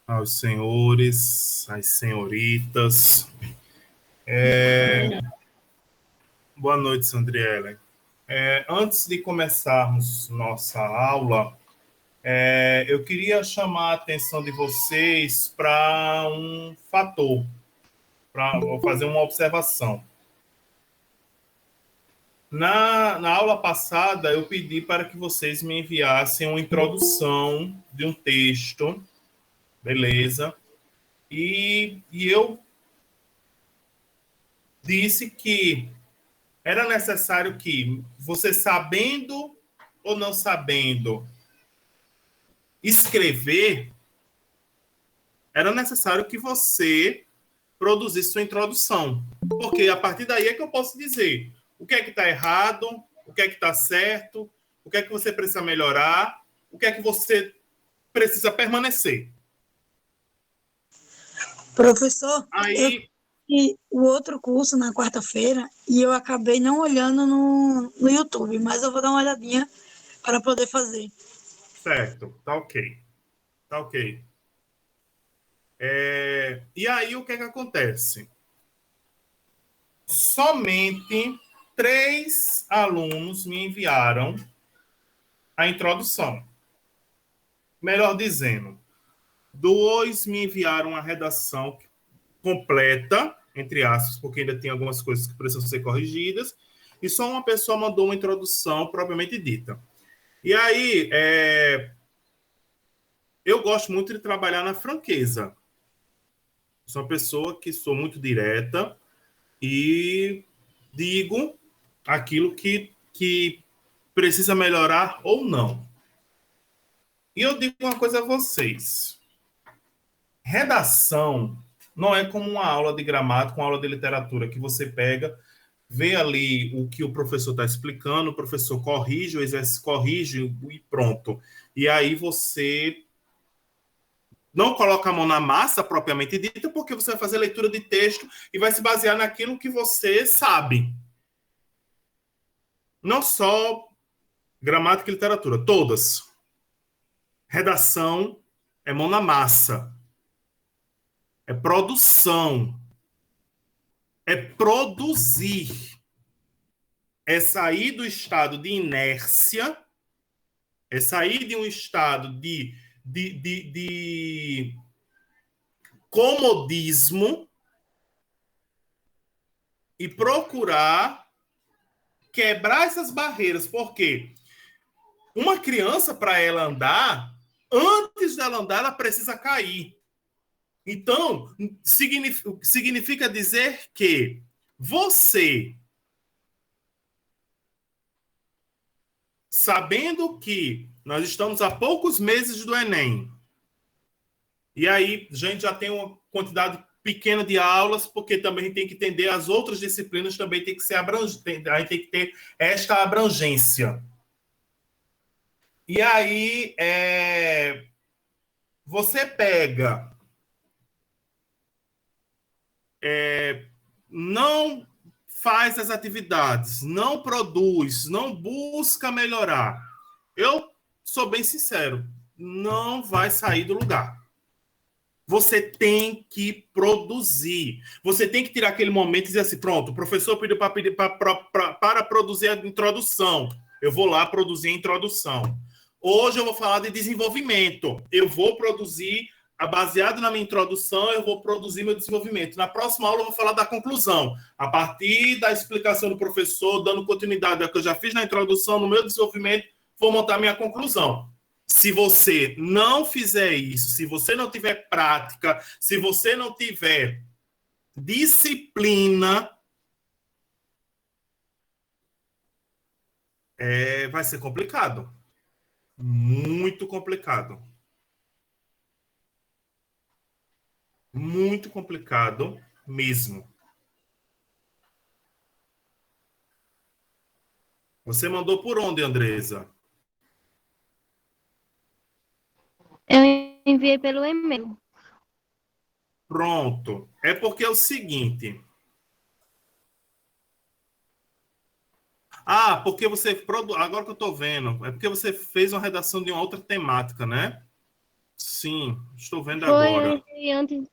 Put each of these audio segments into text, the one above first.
aos senhores, às senhoritas. Boa noite, Sandriele. Antes de começarmos nossa aula, eu queria chamar a atenção de vocês para um fator, para fazer uma observação. Na aula passada, eu pedi para que vocês me enviassem uma introdução de um texto, beleza? E eu disse que era necessário que você, sabendo ou não sabendo escrever, era necessário que você produzisse sua introdução. Porque a partir daí é que eu posso dizer o que é que está errado, o que é que está certo, o que é que você precisa melhorar, o que é que você precisa permanecer. Professor, eu Aí, fiz o outro curso na quarta-feira e eu acabei não olhando no YouTube, mas eu vou dar uma olhadinha para poder fazer. certo, tá ok. Tá ok. E aí, o que é que acontece? Somente 3 alunos me enviaram a introdução. Melhor dizendo, 2 me enviaram a redação completa, entre aspas, porque ainda tem algumas coisas que precisam ser corrigidas, e só uma pessoa mandou uma introdução propriamente dita. E aí, eu gosto muito de trabalhar na franqueza. Sou uma pessoa que sou muito direta e digo aquilo que precisa melhorar ou não. E eu digo uma coisa a vocês. Redação não é como uma aula de gramática, uma aula de literatura, que você pega, vê ali o que o professor está explicando, o professor corrige, o exercício corrige e pronto. E aí você não coloca a mão na massa propriamente dita, porque você vai fazer leitura de texto e vai se basear naquilo que você sabe. Não só gramática e literatura, todas. Redação é mão na massa. É produção. É produzir. É sair do estado de inércia, é sair de um estado de comodismo e procurar quebrar essas barreiras, porque uma criança, para ela andar, antes dela andar, ela precisa cair. Então, significa dizer que você, sabendo que nós estamos a poucos meses do Enem, e aí a gente já tem uma quantidade pequena de aulas, porque também a gente tem que entender as outras disciplinas, também tem que ser abrangente, a gente tem que ter esta abrangência. E aí, você pega, não faz as atividades, não produz, não busca melhorar. Eu sou bem sincero, não vai sair do lugar. Você tem que produzir. Você tem que tirar aquele momento e dizer assim, pronto, o professor pediu para produzir a introdução. Eu vou lá produzir a introdução. Hoje eu vou falar de desenvolvimento. Eu vou produzir, baseado na minha introdução, eu vou produzir meu desenvolvimento. Na próxima aula eu vou falar da conclusão. A partir da explicação do professor, dando continuidade ao que eu já fiz na introdução, no meu desenvolvimento, vou montar minha conclusão. Se você não fizer isso, se você não tiver prática, se você não tiver disciplina, vai ser complicado. Muito complicado. Muito complicado mesmo. Você mandou por onde, Andresa? Eu enviei pelo e-mail. Pronto. É porque é o seguinte. Porque você... Agora que eu estou vendo. É porque você fez uma redação de uma outra temática, né? Sim, estou vendo Foi agora. antes.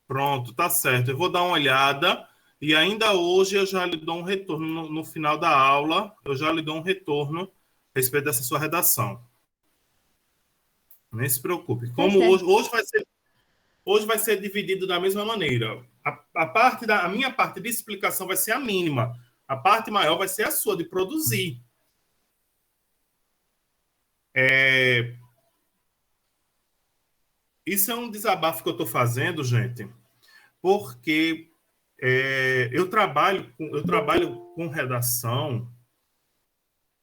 Pronto, tá certo. Eu vou dar uma olhada e ainda hoje eu já lhe dou um retorno no final da aula. Eu já lhe dou um retorno a respeito dessa sua redação. Nem se preocupe. Tá Como certo. hoje vai ser dividido da mesma maneira. A minha parte de explicação vai ser a mínima. A parte maior vai ser a sua de produzir. Isso é um desabafo que eu estou fazendo, gente, porque eu trabalho com redação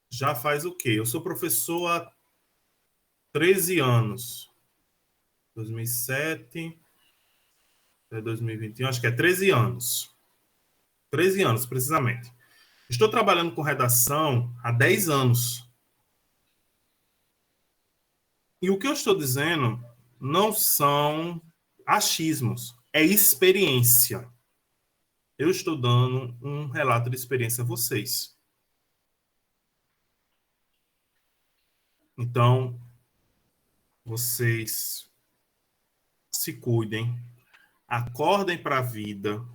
já faz o quê? Eu sou professor há 13 anos. 2007 até 2021, acho que é 13 anos. 13 anos, precisamente. Estou trabalhando com redação há 10 anos. E o que eu estou dizendo não são achismos, é experiência. Eu estou dando um relato de experiência a vocês. Então, vocês se cuidem, acordem para a vida.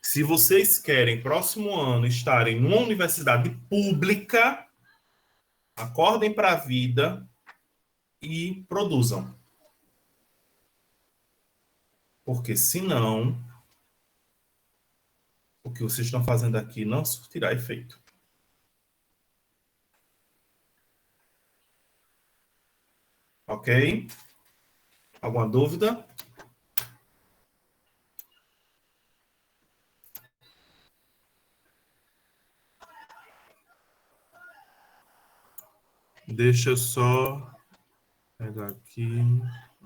Se vocês querem, próximo ano, estarem numa universidade pública, acordem para a vida e produzam. Porque, senão, o que vocês estão fazendo aqui não surtirá efeito. Ok? Alguma dúvida? Deixa eu só pegar aqui.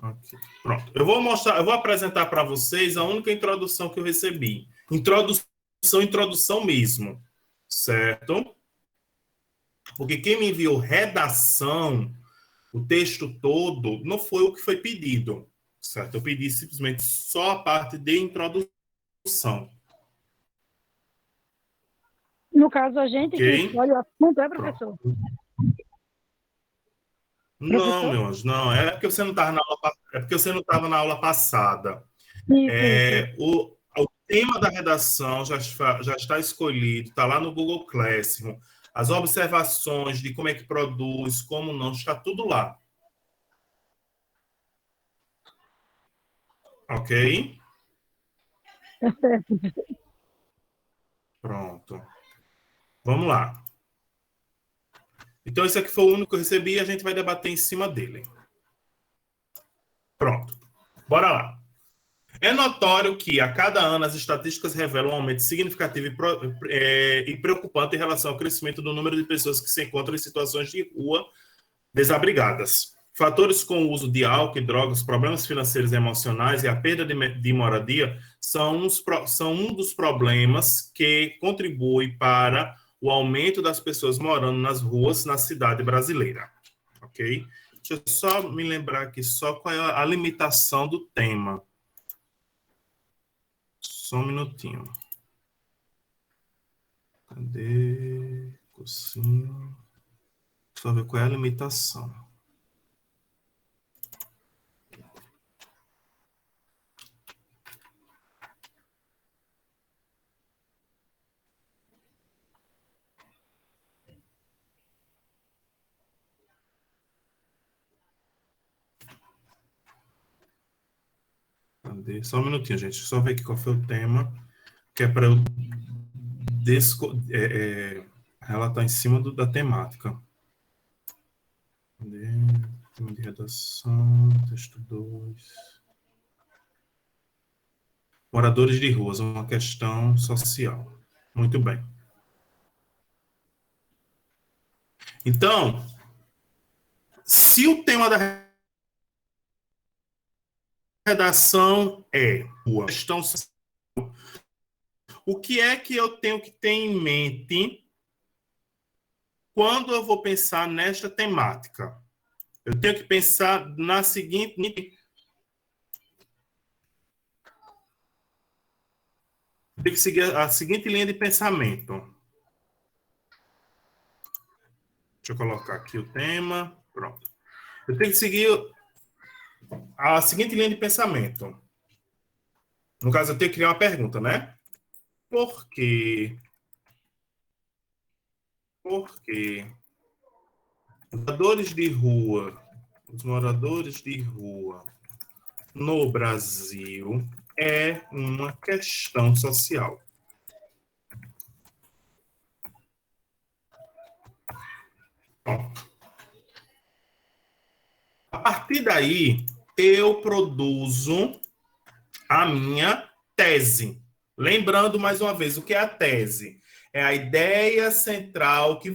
Aqui. Pronto. Eu vou apresentar para vocês a única introdução que eu recebi. Introdução mesmo. Certo? Porque quem me enviou redação, o texto todo, não foi o que foi pedido. Certo? Eu pedi simplesmente só a parte de introdução. No caso, a gente que Ok? escolhe o assunto é Pronto. professor. Não, Professor? meu anjo, não. É porque você não estava na aula passada. Isso. O tema da redação já está escolhido, está lá no Google Classroom. As observações de como é que produz, como não, está tudo lá. Ok? É certo. Pronto. Vamos lá. Então, esse aqui foi o único que eu recebi e a gente vai debater em cima dele. Pronto. Bora lá. É notório que, a cada ano, as estatísticas revelam um aumento significativo e preocupante em relação ao crescimento do número de pessoas que se encontram em situações de rua desabrigadas. Fatores como o uso de álcool e drogas, problemas financeiros e emocionais e a perda de moradia são um dos problemas que contribuem para o aumento das pessoas morando nas ruas na cidade brasileira. Ok? Deixa eu só me lembrar aqui só qual é a limitação do tema. Só um minutinho. Cadê? Cursinho. Só ver qual é a limitação. Cadê? Só um minutinho, gente. Só ver aqui qual foi o tema, que é para eu relatar em cima da temática. Cadê? Tema de redação, texto 2. Moradores de ruas, uma questão social. Muito bem. Então, se o tema da redação é rua, questão social, o que é que eu tenho que ter em mente quando eu vou pensar nesta temática? Eu tenho que pensar na seguinte... Tem que seguir a seguinte linha de pensamento. Deixa eu colocar aqui o tema. Pronto. Eu tenho que seguir a seguinte linha de pensamento. No caso, eu tenho que criar uma pergunta, né? Por quê? Por quê? Os moradores de rua no Brasil é uma questão social. Pronto. A partir daí, eu produzo a minha tese. Lembrando mais uma vez, o que é a tese? É a ideia central que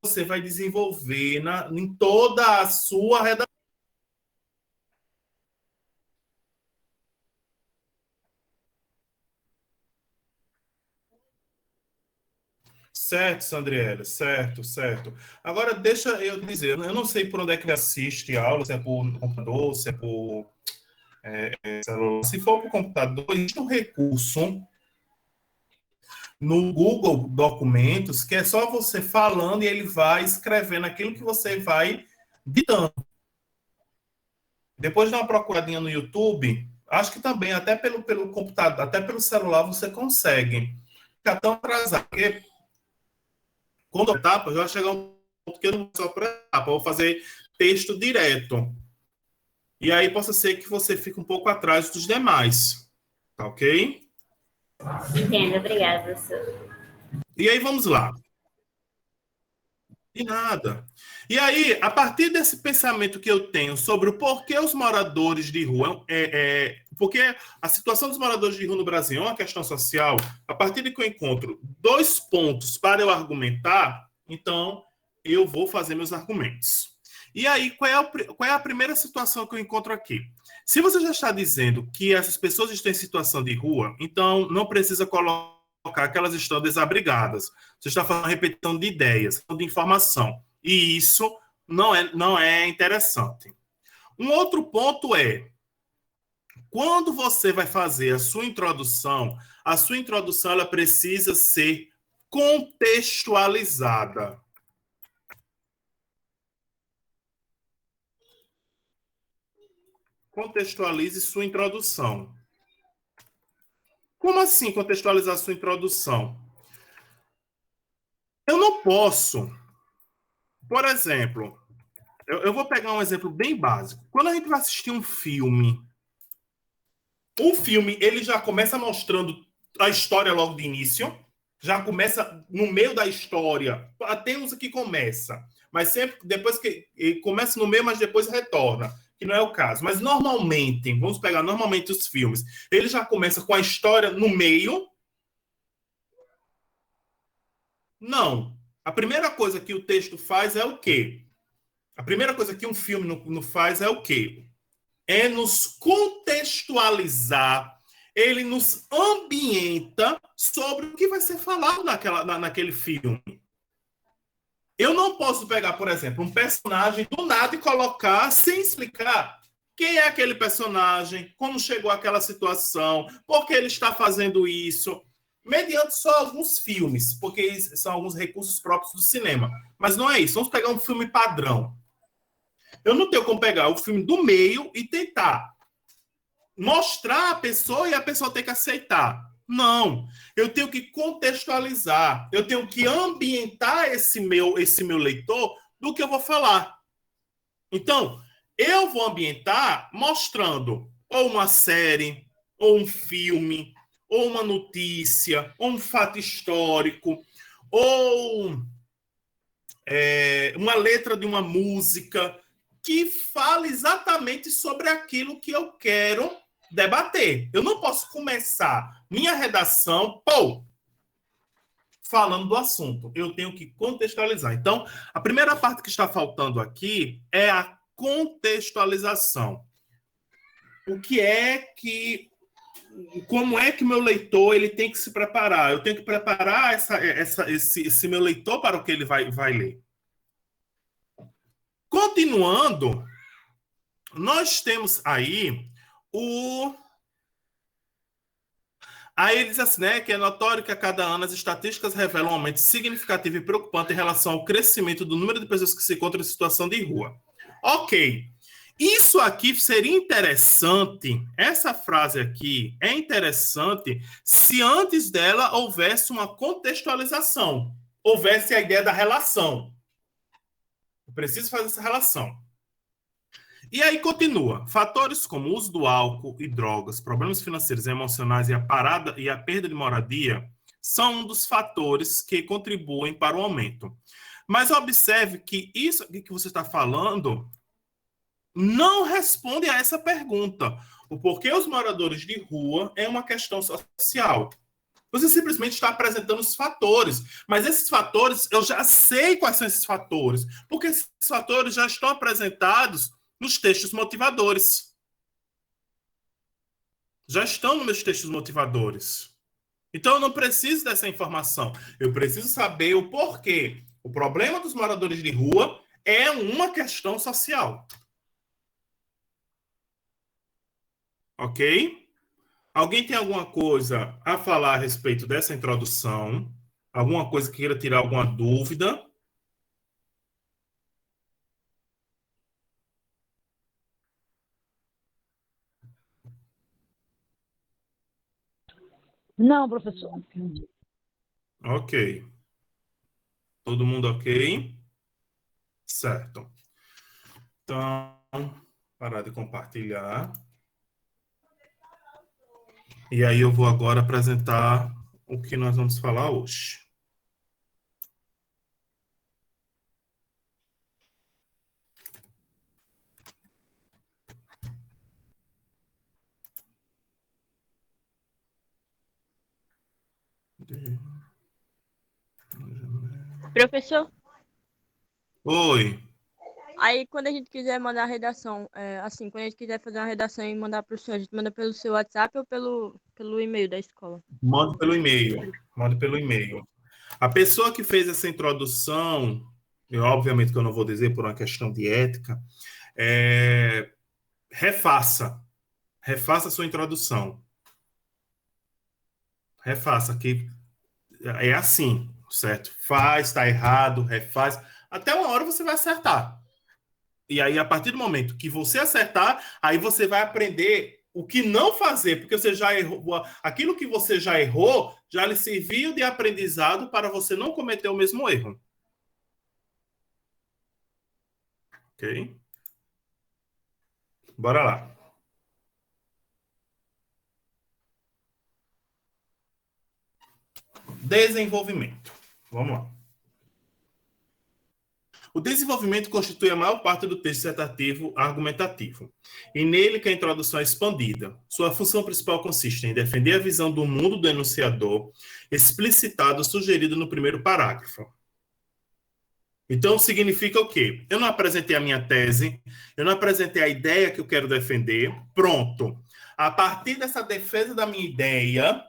você vai desenvolver em toda a sua redação. Certo, Sandriela, certo, certo. Agora, deixa eu dizer, eu não sei por onde é que ele assiste aula, se é por computador, se é por celular. Se for por computador, existe um recurso no Google Documentos que é só você falando e ele vai escrevendo aquilo que você vai ditando. Depois de uma procuradinha no YouTube, acho que também, até pelo computador, até pelo celular, você consegue ficar tão atrasado. Porque quando etapa, já vai chegar um ponto que eu não vou só para etapa, eu vou fazer texto direto. E aí possa ser que você fique um pouco atrás dos demais. Tá ok? Entendo, obrigada, professor. E aí vamos lá. De nada. E aí, a partir desse pensamento que eu tenho sobre o porquê os moradores de rua, porque a situação dos moradores de rua no Brasil é uma questão social, a partir de que eu encontro 2 pontos para eu argumentar, então eu vou fazer meus argumentos. E aí, qual é a primeira situação que eu encontro aqui? Se você já está dizendo que essas pessoas estão em situação de rua, então não precisa colocar que elas estão desabrigadas. Você está falando repetição de ideias, de informação. E isso não é interessante. Um outro ponto é, quando você vai fazer a sua introdução ela precisa ser contextualizada. Contextualize sua introdução. Como assim contextualizar sua introdução? Eu não posso, por exemplo, eu vou pegar um exemplo bem básico. Quando a gente vai assistir um filme, o filme ele já começa mostrando a história logo de início, já começa no meio da história. Tem uns que começa, mas sempre depois que começa no meio, mas depois retorna, que não é o caso. Mas normalmente, vamos pegar normalmente os filmes, ele já começa com a história no meio. Não. A primeira coisa que o texto faz é o quê? A primeira coisa que um filme não faz é o quê? É nos contextualizar, ele nos ambienta sobre o que vai ser falado naquele filme. Eu não posso pegar, por exemplo, um personagem do nada e colocar sem explicar quem é aquele personagem, como chegou àquela situação, por que ele está fazendo isso, mediante só alguns filmes, porque são alguns recursos próprios do cinema. Mas não é isso. Vamos pegar um filme padrão. Eu não tenho como pegar o filme do meio e tentar mostrar a pessoa e a pessoa ter que aceitar. Não. Eu tenho que contextualizar. Eu tenho que ambientar esse meu leitor do que eu vou falar. Então, eu vou ambientar mostrando ou uma série, ou um filme, ou uma notícia, ou um fato histórico, ou uma letra de uma música que fala exatamente sobre aquilo que eu quero debater. Eu não posso começar minha redação, falando do assunto. Eu tenho que contextualizar. Então, a primeira parte que está faltando aqui é a contextualização. Como é que o meu leitor ele tem que se preparar? Eu tenho que preparar esse meu leitor para o que ele vai ler. Continuando, nós temos aí Aí ele diz assim, né, que é notório que a cada ano as estatísticas revelam um aumento significativo e preocupante em relação ao crescimento do número de pessoas que se encontram em situação de rua. Ok. Isso aqui seria interessante, essa frase aqui é interessante se antes dela houvesse uma contextualização, houvesse a ideia da relação. Eu preciso fazer essa relação. E aí continua. Fatores como o uso do álcool e drogas, problemas financeiros e emocionais e a perda de moradia são um dos fatores que contribuem para o aumento. Mas observe que isso aqui que você está falando não responde a essa pergunta. O porquê os moradores de rua é uma questão social. Você simplesmente está apresentando os fatores. Mas esses fatores, eu já sei quais são esses fatores. Porque esses fatores já estão apresentados nos textos motivadores. Já estão nos meus textos motivadores. Então, eu não preciso dessa informação. Eu preciso saber o porquê. O problema dos moradores de rua é uma questão social. Ok? Alguém tem alguma coisa a falar a respeito dessa introdução? Alguma coisa que queira tirar alguma dúvida? Não, professor. Ok. Todo mundo ok? Certo. Então, parar de compartilhar. E aí eu vou agora apresentar o que nós vamos falar hoje. Professor, Oi. aí quando a gente quiser mandar a redação, assim, quando a gente quiser fazer uma redação e mandar para o senhor, a gente manda pelo seu WhatsApp ou pelo e-mail da escola? Mande pelo e-mail. Mande pelo e-mail. A pessoa que fez essa introdução, obviamente que eu não vou dizer por uma questão de ética, refaça. Refaça a sua introdução. Refaça, que é assim, certo? Faz, está errado, refaz. Até uma hora você vai acertar. E aí, a partir do momento que você acertar, aí você vai aprender o que não fazer, porque você já errou. Aquilo que você já errou já lhe serviu de aprendizado para você não cometer o mesmo erro. Ok? Bora lá. Desenvolvimento. Vamos lá. O desenvolvimento constitui a maior parte do texto dissertativo argumentativo, e nele que a introdução é expandida. Sua função principal consiste em defender a visão do mundo do enunciador, explicitado, sugerido no primeiro parágrafo. Então, significa o quê? Eu não apresentei a minha tese, eu não apresentei a ideia que eu quero defender, pronto. A partir dessa defesa da minha ideia,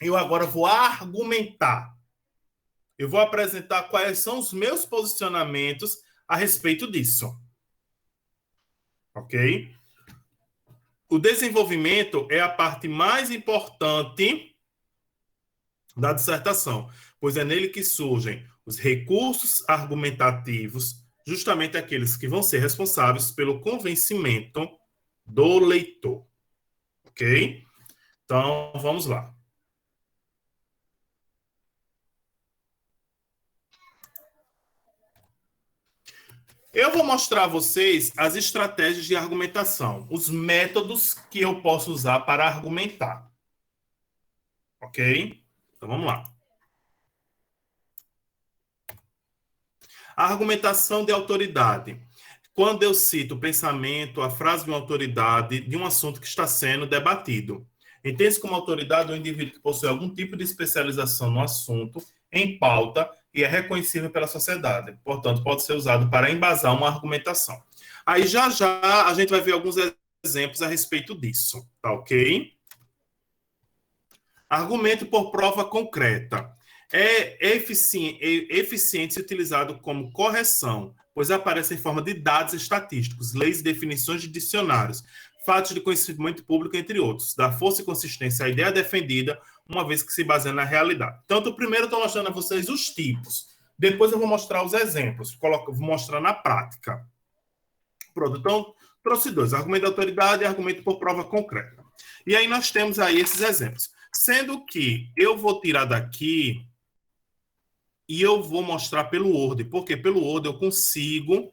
eu agora vou argumentar. Eu vou apresentar quais são os meus posicionamentos a respeito disso. Ok? O desenvolvimento é a parte mais importante da dissertação, pois é nele que surgem os recursos argumentativos, justamente aqueles que vão ser responsáveis pelo convencimento do leitor. Ok? Então, vamos lá. Eu vou mostrar a vocês as estratégias de argumentação, os métodos que eu posso usar para argumentar. Ok? Então, vamos lá. A argumentação de autoridade. Quando eu cito o pensamento, a frase de uma autoridade de um assunto que está sendo debatido. Entende-se como autoridade um indivíduo que possui algum tipo de especialização no assunto, em pauta, e é reconhecível pela sociedade. Portanto, pode ser usado para embasar uma argumentação. Aí, já a gente vai ver alguns exemplos a respeito disso. Tá ok? Argumento por prova concreta. É eficiente se utilizado como correção, pois aparece em forma de dados estatísticos, leis e definições de dicionários. fatos de conhecimento público, entre outros. Dá força e consistência à ideia defendida, uma vez que se baseia na realidade. Então, primeiro eu estou mostrando a vocês os tipos. Depois eu vou mostrar os exemplos. Vou mostrar na prática. Pronto, então, trouxe dois. Argumento de autoridade e argumento por prova concreta. E aí nós temos aí esses exemplos. Sendo que eu vou tirar daqui e eu vou mostrar pelo Word. Porque pelo Word eu consigo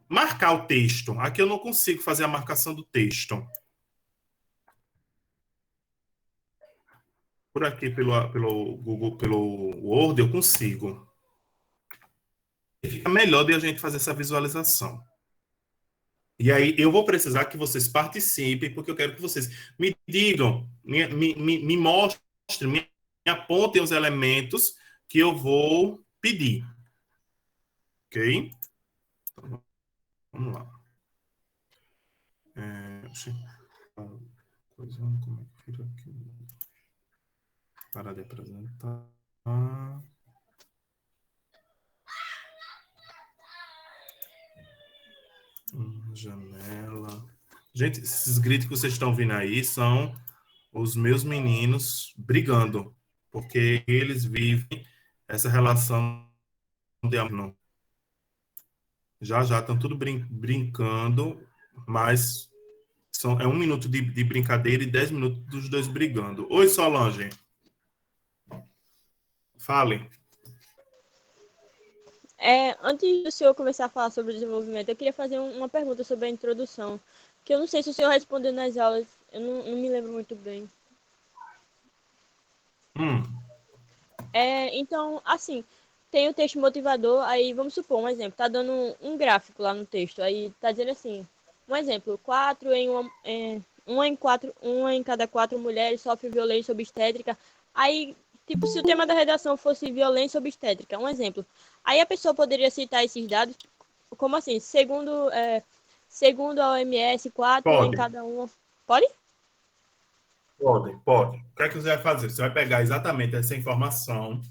marcar o texto. Aqui eu não consigo fazer a marcação do texto. Por aqui, pelo Google, pelo Word, eu consigo. Fica melhor de a gente fazer essa visualização. E aí eu vou precisar que vocês participem, porque eu quero que vocês me digam, me mostrem, me apontem os elementos que eu vou pedir. Ok? Então, vamos lá. Como é que fica aqui? Parar de apresentar. Janela. Gente, esses gritos que vocês estão ouvindo aí são os meus meninos brigando, porque eles vivem essa relação de amor. Já estão tudo brincando, mas é 1 minuto de brincadeira e 10 minutos dos dois brigando. Oi, Solange. Fale. Antes do senhor começar a falar sobre o desenvolvimento, eu queria fazer uma pergunta sobre a introdução, que eu não sei se o senhor respondeu nas aulas, eu não me lembro muito bem. Então, assim, tem o texto motivador, aí vamos supor, um exemplo, tá dando um gráfico lá no texto, aí tá dizendo assim, um exemplo, uma em cada 4 mulheres sofre violência obstétrica, aí, tipo, se o tema da redação fosse violência obstétrica, um exemplo, aí a pessoa poderia citar esses dados, como assim, segundo a OMS, 4 em cada uma, pode? Pode. O que é que você vai fazer? Você vai pegar exatamente essa informação,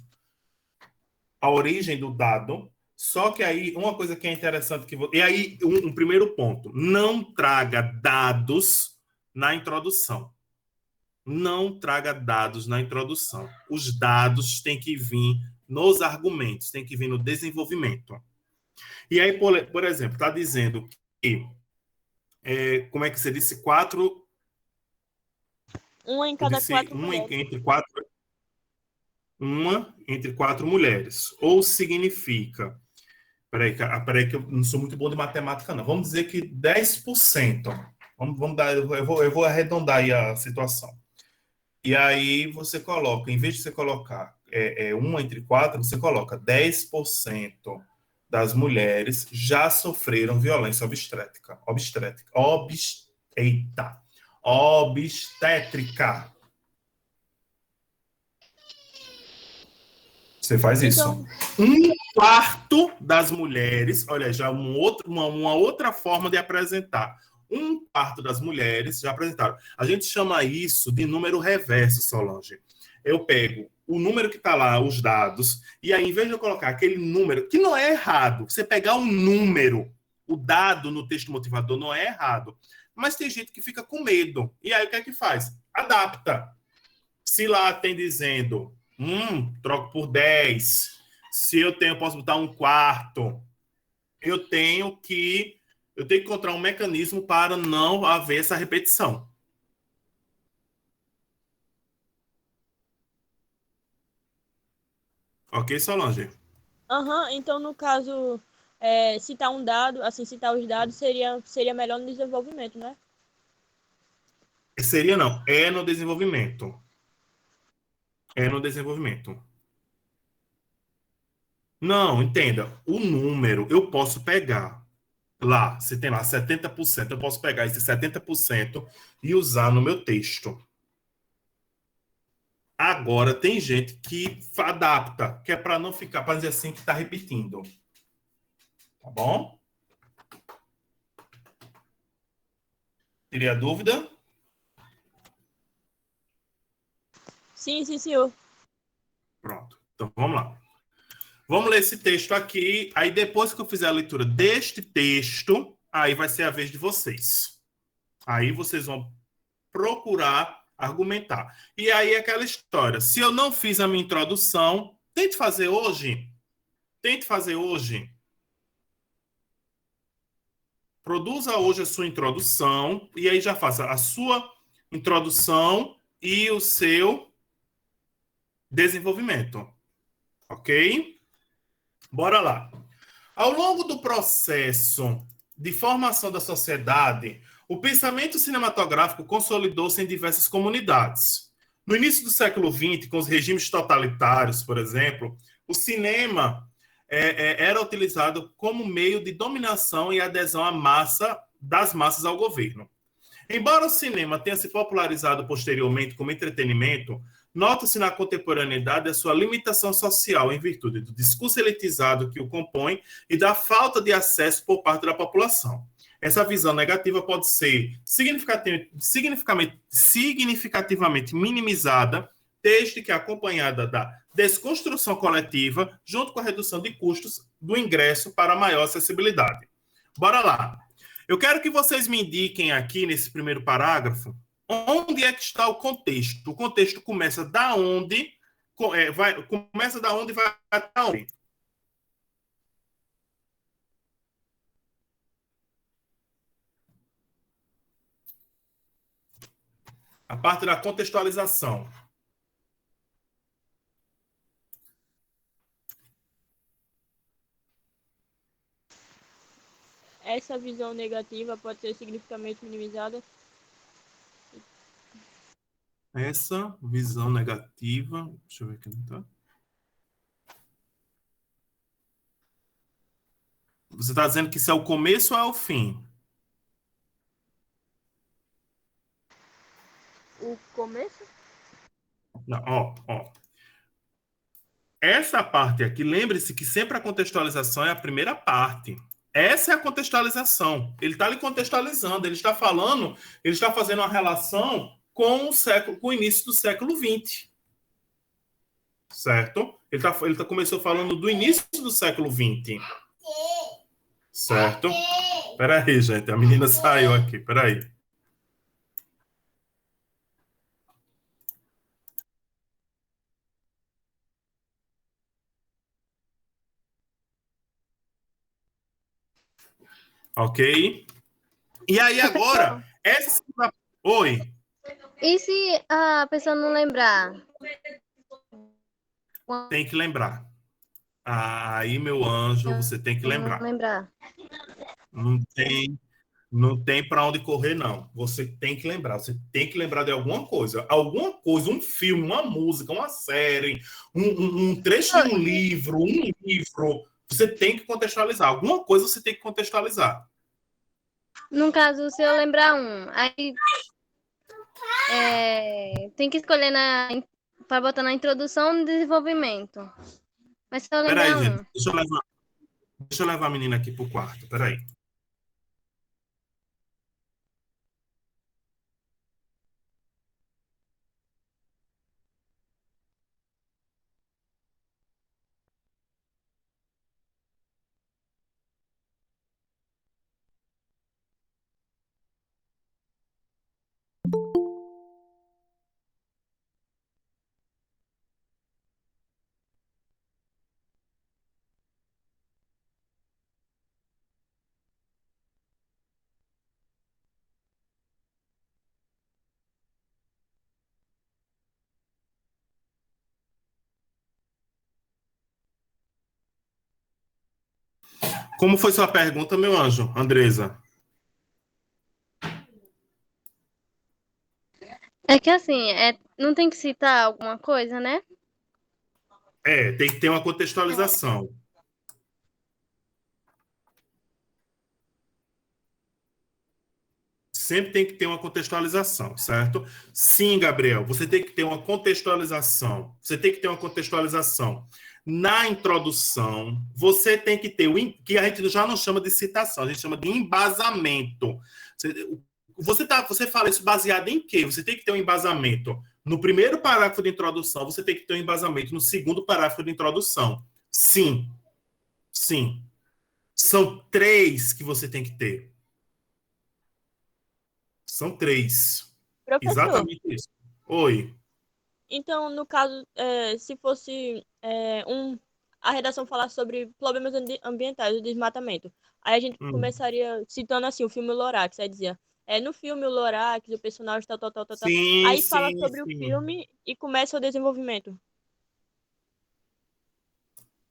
a origem do dado, só que aí, uma coisa que é interessante, e aí, um primeiro ponto, não traga dados na introdução. Não traga dados na introdução. Os dados têm que vir nos argumentos, têm que vir no desenvolvimento. E aí, por exemplo, está dizendo que, como é que você disse? 4... Uma em cada 4 mulheres. Uma entre 4 mulheres. Ou significa... Peraí, que eu não sou muito bom de matemática, não. Vamos dizer que 10%. Vamos dar, eu vou arredondar aí a situação. E aí você coloca, em vez de você colocar 1 entre 4, você coloca 10% das mulheres já sofreram violência obstétrica. Obstétrica. Você faz isso. Então, 1/4 das mulheres, olha, já uma outra forma de apresentar. 1/4 das mulheres já apresentaram. A gente chama isso de número reverso, Solange. Eu pego o número que está lá, os dados, e aí, em vez de eu colocar aquele número, que não é errado, você pegar um número, o dado no texto motivador não é errado, mas tem gente que fica com medo. E aí, o que é que faz? Adapta. Se lá tem dizendo, troco por 10. Se eu posso botar 1/4. Eu tenho que encontrar um mecanismo para não haver essa repetição. Ok, Solange? Então, no caso, citar um dado, assim, citar os dados seria melhor no desenvolvimento, né? Seria não, é no desenvolvimento. Não, entenda, o número eu posso pegar lá, você tem lá 70%, eu posso pegar esse 70% e usar no meu texto. Agora, tem gente que adapta, que é para não ficar, para dizer assim, que está repetindo. Tá bom? Teria dúvida? Sim, senhor. Pronto. Então, vamos lá. Vamos ler esse texto aqui. Aí, depois que eu fizer a leitura deste texto, aí vai ser a vez de vocês. Aí vocês vão procurar argumentar. E aí aquela história. Se eu não fiz a minha introdução, tente fazer hoje. Tente fazer hoje. Produza hoje a sua introdução e aí já faça a sua introdução e o seu desenvolvimento. Ok? Bora lá. Ao longo do processo de formação da sociedade, o pensamento cinematográfico consolidou-se em diversas comunidades. No início do século XX, com os regimes totalitários, por exemplo, o cinema era utilizado como meio de dominação e adesão das massas ao governo. Embora o cinema tenha se popularizado posteriormente como entretenimento, nota-se na contemporaneidade a sua limitação social em virtude do discurso elitizado que o compõe e da falta de acesso por parte da população. Essa visão negativa pode ser significativamente minimizada, desde que acompanhada da desconstrução coletiva, junto com a redução de custos do ingresso para maior acessibilidade. Bora lá. Eu quero que vocês me indiquem aqui, nesse primeiro parágrafo, onde é que está o contexto. O contexto começa da onde, começa da onde e vai até onde. A parte da contextualização. Essa visão negativa pode ser significativamente minimizada. Essa visão negativa... Deixa eu ver aqui, tá? Você está dizendo que isso é o começo ou é o fim? O começo? Não, ó. Essa parte aqui, lembre-se que sempre a contextualização é a primeira parte. Essa é a contextualização. Ele está lhe contextualizando, ele está falando, ele está fazendo uma relação com o início do século XX. Certo? Ele começou falando do início do século XX. Certo? Peraí, gente, a menina saiu aqui, peraí. Ok? E aí agora, essa... Oi. E se a pessoa não lembrar? Tem que lembrar. Aí, meu anjo, você tem que lembrar. Não lembrar. Não tem para onde correr, não. Você tem que lembrar. Você tem que lembrar de alguma coisa. Alguma coisa, um filme, uma música, uma série, um trecho de um livro. Você tem que contextualizar. Alguma coisa você tem que contextualizar. No caso, se eu lembrar aí tem que escolher para botar na introdução e desenvolvimento. Mas se eu lembrar Peraí, gente. Deixa eu levar a menina aqui pro quarto. Peraí. Como foi sua pergunta, meu anjo, Andresa? É que assim, não tem que citar alguma coisa, né? Tem que ter uma contextualização. Sempre tem que ter uma contextualização, certo? Sim, Gabriel, você tem que ter uma contextualização. Você tem que ter uma contextualização. Na introdução, você tem que ter que a gente já não chama de citação, a gente chama de embasamento. Você fala isso baseado em quê? Você tem que ter um embasamento. No primeiro parágrafo de introdução, você tem que ter um embasamento. No segundo parágrafo de introdução. Sim. Sim. São 3 que você tem que ter. São 3. Professor, Exatamente isso. Oi. então, no caso, se fosse a redação falar sobre problemas ambientais, o desmatamento, aí a gente começaria citando assim o filme Lorax, aí dizia, no filme o Lorax, o personagem tal, tal, tal, tal, tal. Sim, Aí fala sim, sobre o sim. filme e começa o desenvolvimento.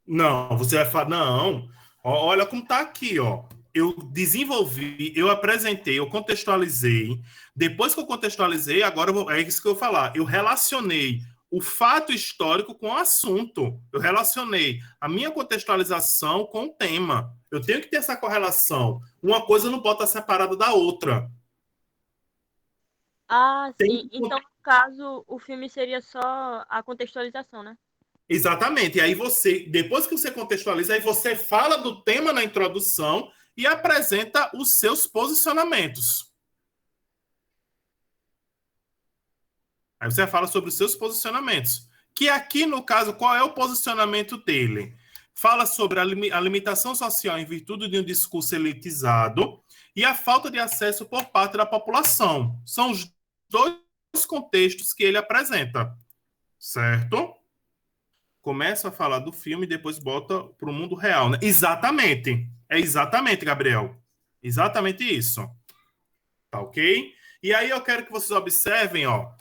Não, você vai falar, não, olha como está aqui, ó. Eu desenvolvi, eu apresentei, eu contextualizei. Depois que eu contextualizei, agora é isso que eu vou falar. Eu relacionei o fato histórico com o assunto. Eu relacionei a minha contextualização com o tema. Eu tenho que ter essa correlação. Uma coisa não pode estar separada da outra. Ah, Tem sim. Então, no caso, o filme seria só a contextualização, né? Exatamente. E aí você, depois que você contextualiza, aí você fala do tema na introdução e apresenta os seus posicionamentos. Aí você fala sobre os seus posicionamentos. Que aqui, no caso, qual é o posicionamento dele? Fala sobre a limitação social em virtude de um discurso elitizado e a falta de acesso por parte da população. São os dois contextos que ele apresenta. Certo? Começa a falar do filme e depois bota para o mundo real, né? Exatamente. É exatamente, Gabriel. Exatamente isso. Tá ok? E aí eu quero que vocês observem, ó.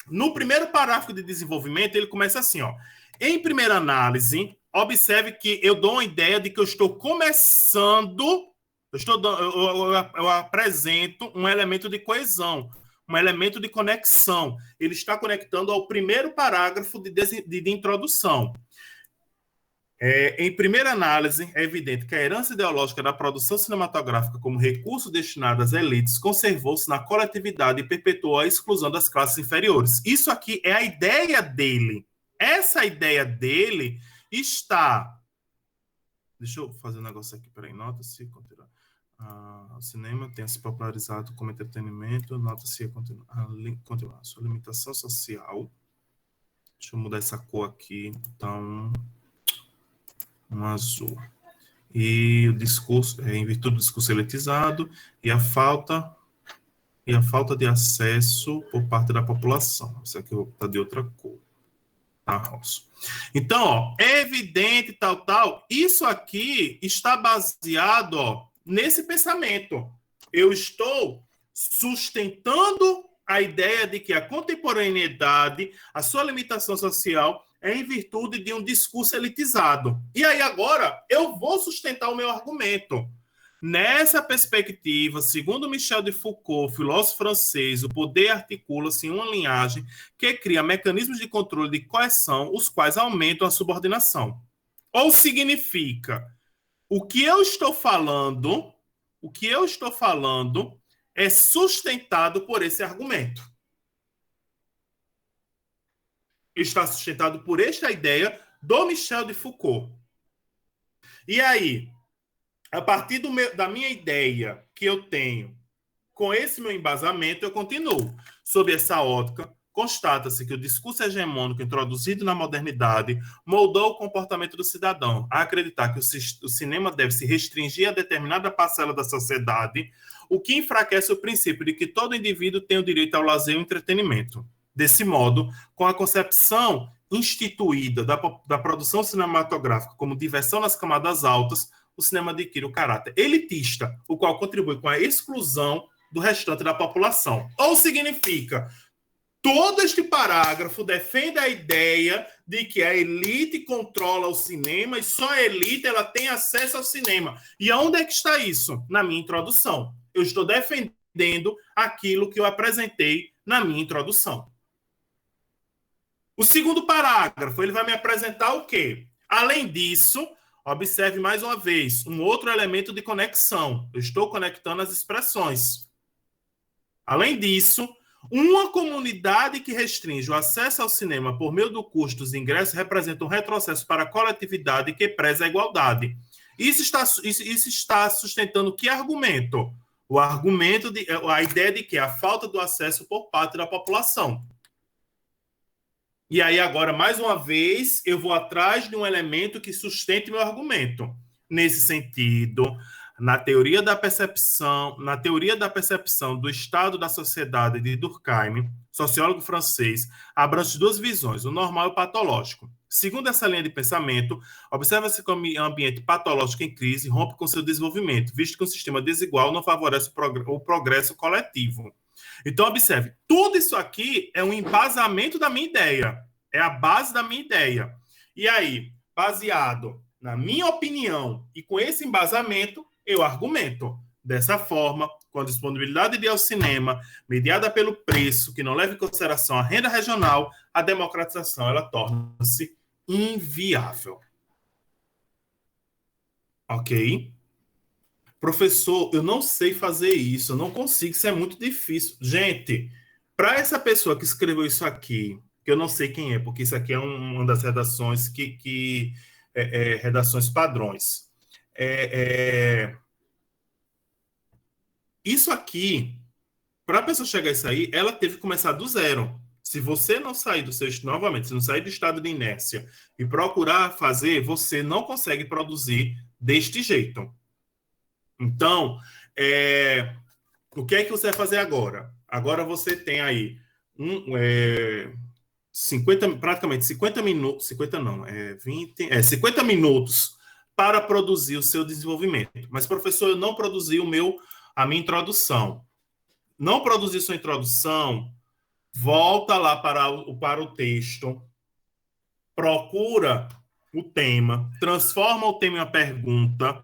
No primeiro parágrafo de desenvolvimento, ele começa assim, ó. Em primeira análise, observe que eu dou uma ideia de que eu estou começando, eu apresento um elemento de coesão, um elemento de conexão. Ele está conectando ao primeiro parágrafo de introdução. Em primeira análise, é evidente que a herança ideológica da produção cinematográfica como recurso destinado às elites conservou-se na coletividade e perpetuou a exclusão das classes inferiores. Isso aqui é a ideia dele. Essa ideia dele está... Deixa eu fazer um negócio aqui, peraí. Nota-se... O cinema tem se popularizado como entretenimento, nota-se a sua limitação social. Deixa eu mudar essa cor aqui. Então... um azul. E o discurso, em virtude do discurso elitizado e a falta de acesso por parte da população. Isso aqui está de outra cor. Tá, rosa. Então, ó, é evidente, tal, isso aqui está baseado, ó, nesse pensamento. Eu estou sustentando a ideia de que a contemporaneidade, a sua limitação social, é em virtude de um discurso elitizado. E aí agora eu vou sustentar o meu argumento. Nessa perspectiva, segundo Michel de Foucault, filósofo francês, o poder articula-se em uma linhagem que cria mecanismos de controle de coerção, os quais aumentam a subordinação. Ou significa, o que eu estou falando é sustentado por esse argumento. Está sustentado por esta ideia do Michel de Foucault. E aí, a partir da minha ideia que eu tenho, com esse meu embasamento, eu continuo. Sob essa ótica, constata-se que o discurso hegemônico introduzido na modernidade moldou o comportamento do cidadão a acreditar que o cinema deve se restringir a determinada parcela da sociedade, o que enfraquece o princípio de que todo indivíduo tem o direito ao lazer e ao entretenimento. Desse modo, com a concepção instituída da produção cinematográfica como diversão nas camadas altas, o cinema adquire o caráter elitista, o qual contribui com a exclusão do restante da população. Ou significa, todo este parágrafo defende a ideia de que a elite controla o cinema e só a elite ela tem acesso ao cinema. E onde é que está isso? Na minha introdução. Eu estou defendendo aquilo que eu apresentei na minha introdução. O segundo parágrafo, ele vai me apresentar o quê? Além disso, observe mais uma vez, um outro elemento de conexão. Eu estou conectando as expressões. Além disso, uma comunidade que restringe o acesso ao cinema por meio do custo dos ingressos representa um retrocesso para a coletividade que preza a igualdade. Isso está sustentando que argumento? O argumento, a ideia de que a falta do acesso por parte da população. E aí, agora, mais uma vez, eu vou atrás de um elemento que sustente meu argumento. Nesse sentido, na teoria da percepção do estado da sociedade de Durkheim, sociólogo francês, abrange duas visões, o normal e o patológico. Segundo essa linha de pensamento, observa-se que o ambiente patológico em crise rompe com seu desenvolvimento, visto que um sistema desigual não favorece o progresso coletivo. Então, observe, tudo isso aqui é um embasamento da minha ideia, é a base da minha ideia. E aí, baseado na minha opinião e com esse embasamento, eu argumento. Dessa forma, com a disponibilidade de ir ao cinema, mediada pelo preço, que não leva em consideração a renda regional, a democratização ela torna-se inviável. Ok? Professor, eu não sei fazer isso, eu não consigo, isso é muito difícil. Gente, para essa pessoa que escreveu isso aqui, que eu não sei quem é, porque isso aqui é uma das redações redações padrões. Isso aqui, para a pessoa chegar a isso aí, ela teve que começar do zero. Se você não sair do seu, novamente, se não sair do estado de inércia e procurar fazer, você não consegue produzir deste jeito. Então, o que é que você vai fazer agora? Agora você tem aí praticamente 50 minutos, 50 não, 50 minutos para produzir o seu desenvolvimento. Mas, professor, eu não produzi a minha introdução. Não produzir sua introdução, volta lá para o texto, procura o tema, transforma o tema em uma pergunta.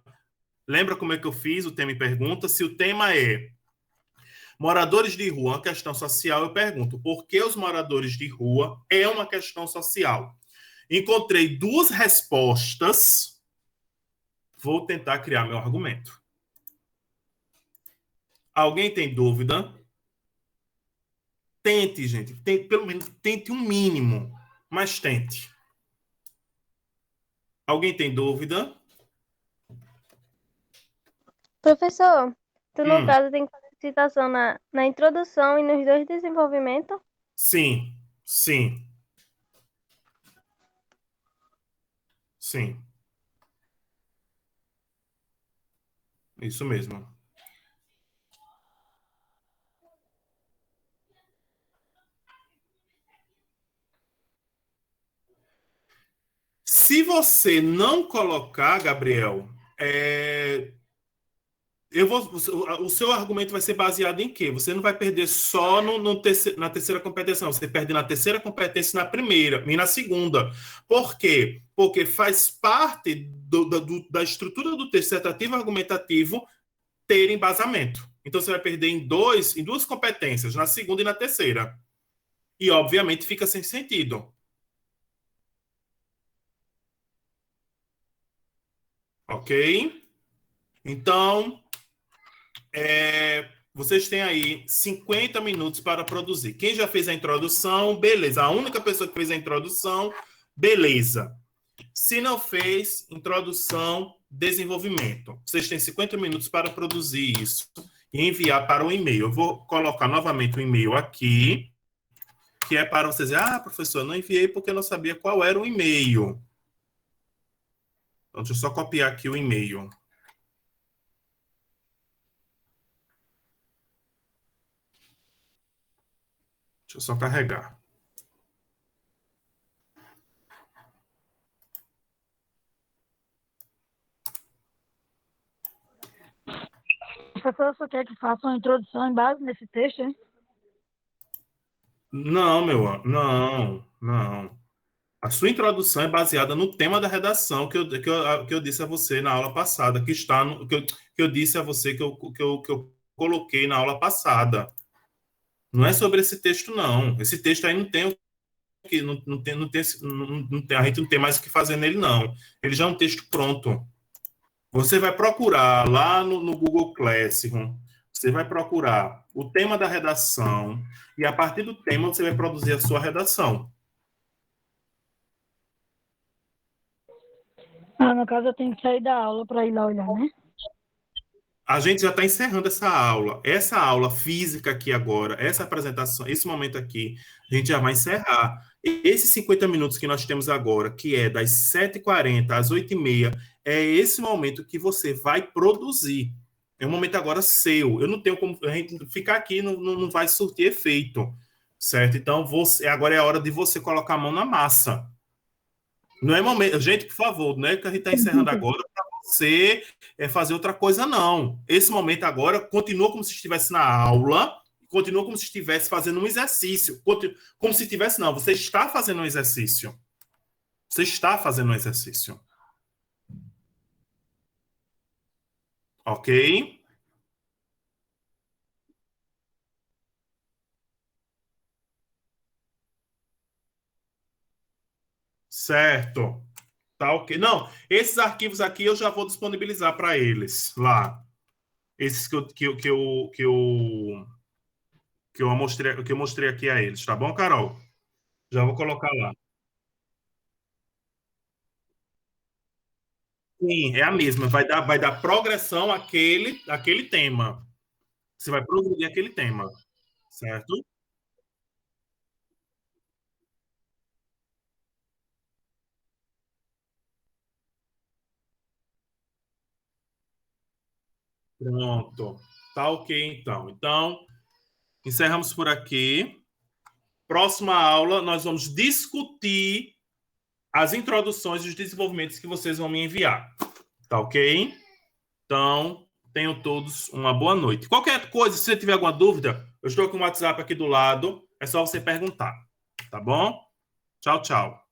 Lembra como é que eu fiz o tema em pergunta? Se o tema é moradores de rua, uma questão social, eu pergunto, por que os moradores de rua é uma questão social? Encontrei duas respostas, vou tentar criar meu argumento. Alguém tem dúvida? Tente, gente. Pelo menos tente um mínimo, mas tente. Alguém tem dúvida? Professor, tu no caso tem que fazer citação na introdução e nos dois desenvolvimentos? Sim, sim. Sim. Isso mesmo. Se você não colocar, Gabriel, o seu argumento vai ser baseado em quê? Você não vai perder só na terceira competência, você perde na terceira competência, na primeira e na segunda. Por quê? Porque faz parte da estrutura do texto dissertativo argumentativo ter embasamento. Então, você vai perder em duas competências, na segunda e na terceira. E, obviamente, fica sem sentido. Ok? Então, vocês têm aí 50 minutos para produzir. Quem já fez a introdução, beleza. A única pessoa que fez a introdução, beleza. Se não fez, introdução, desenvolvimento. Vocês têm 50 minutos para produzir isso e enviar para o e-mail. Eu vou colocar novamente o e-mail aqui, que é para vocês dizer, professor, não enviei porque eu não sabia qual era o e-mail. Então, deixa eu só copiar aqui o e-mail. Deixa eu só carregar. Professor, você quer que faça uma introdução em base nesse texto, hein? Não, não. A sua introdução é baseada no tema da redação que eu disse a você na aula passada, que eu disse a você que eu coloquei na aula passada. Não é sobre esse texto, não. Esse texto aí não tem a gente não tem mais o que fazer nele, não. Ele já é um texto pronto. Você vai procurar lá no Google Classroom, você vai procurar o tema da redação e, a partir do tema, você vai produzir a sua redação. No caso, eu tenho que sair da aula para ir lá olhar, né? A gente já está encerrando essa aula. Essa aula física aqui agora, essa apresentação, esse momento aqui, a gente já vai encerrar. Esses 50 minutos que nós temos agora, que é das 7h40 às 8h30, é esse momento que você vai produzir. É um momento agora seu. Eu não tenho como a gente ficar aqui, não vai surtir efeito, certo? Então, agora é a hora de você colocar a mão na massa. Não é momento... Gente, por favor, não é que a gente está encerrando agora para você fazer outra coisa, não. Esse momento agora continua como se estivesse na aula, continua como se estivesse fazendo um exercício. Como se estivesse, não, você está fazendo um exercício. Você está fazendo um exercício. Ok? Certo. Tá ok. Não, esses arquivos aqui eu já vou disponibilizar para eles lá. Esses que eu mostrei aqui a eles, tá bom, Carol? Já vou colocar lá. Sim, é a mesma. Vai dar progressão àquele tema. Você vai progredir aquele tema, certo? Pronto. Tá ok, então. Então, encerramos por aqui. Próxima aula, nós vamos discutir as introduções e os desenvolvimentos que vocês vão me enviar. Tá ok? Então, tenham todos uma boa noite. Qualquer coisa, se você tiver alguma dúvida, eu estou com o WhatsApp aqui do lado. É só você perguntar. Tá bom? Tchau, tchau.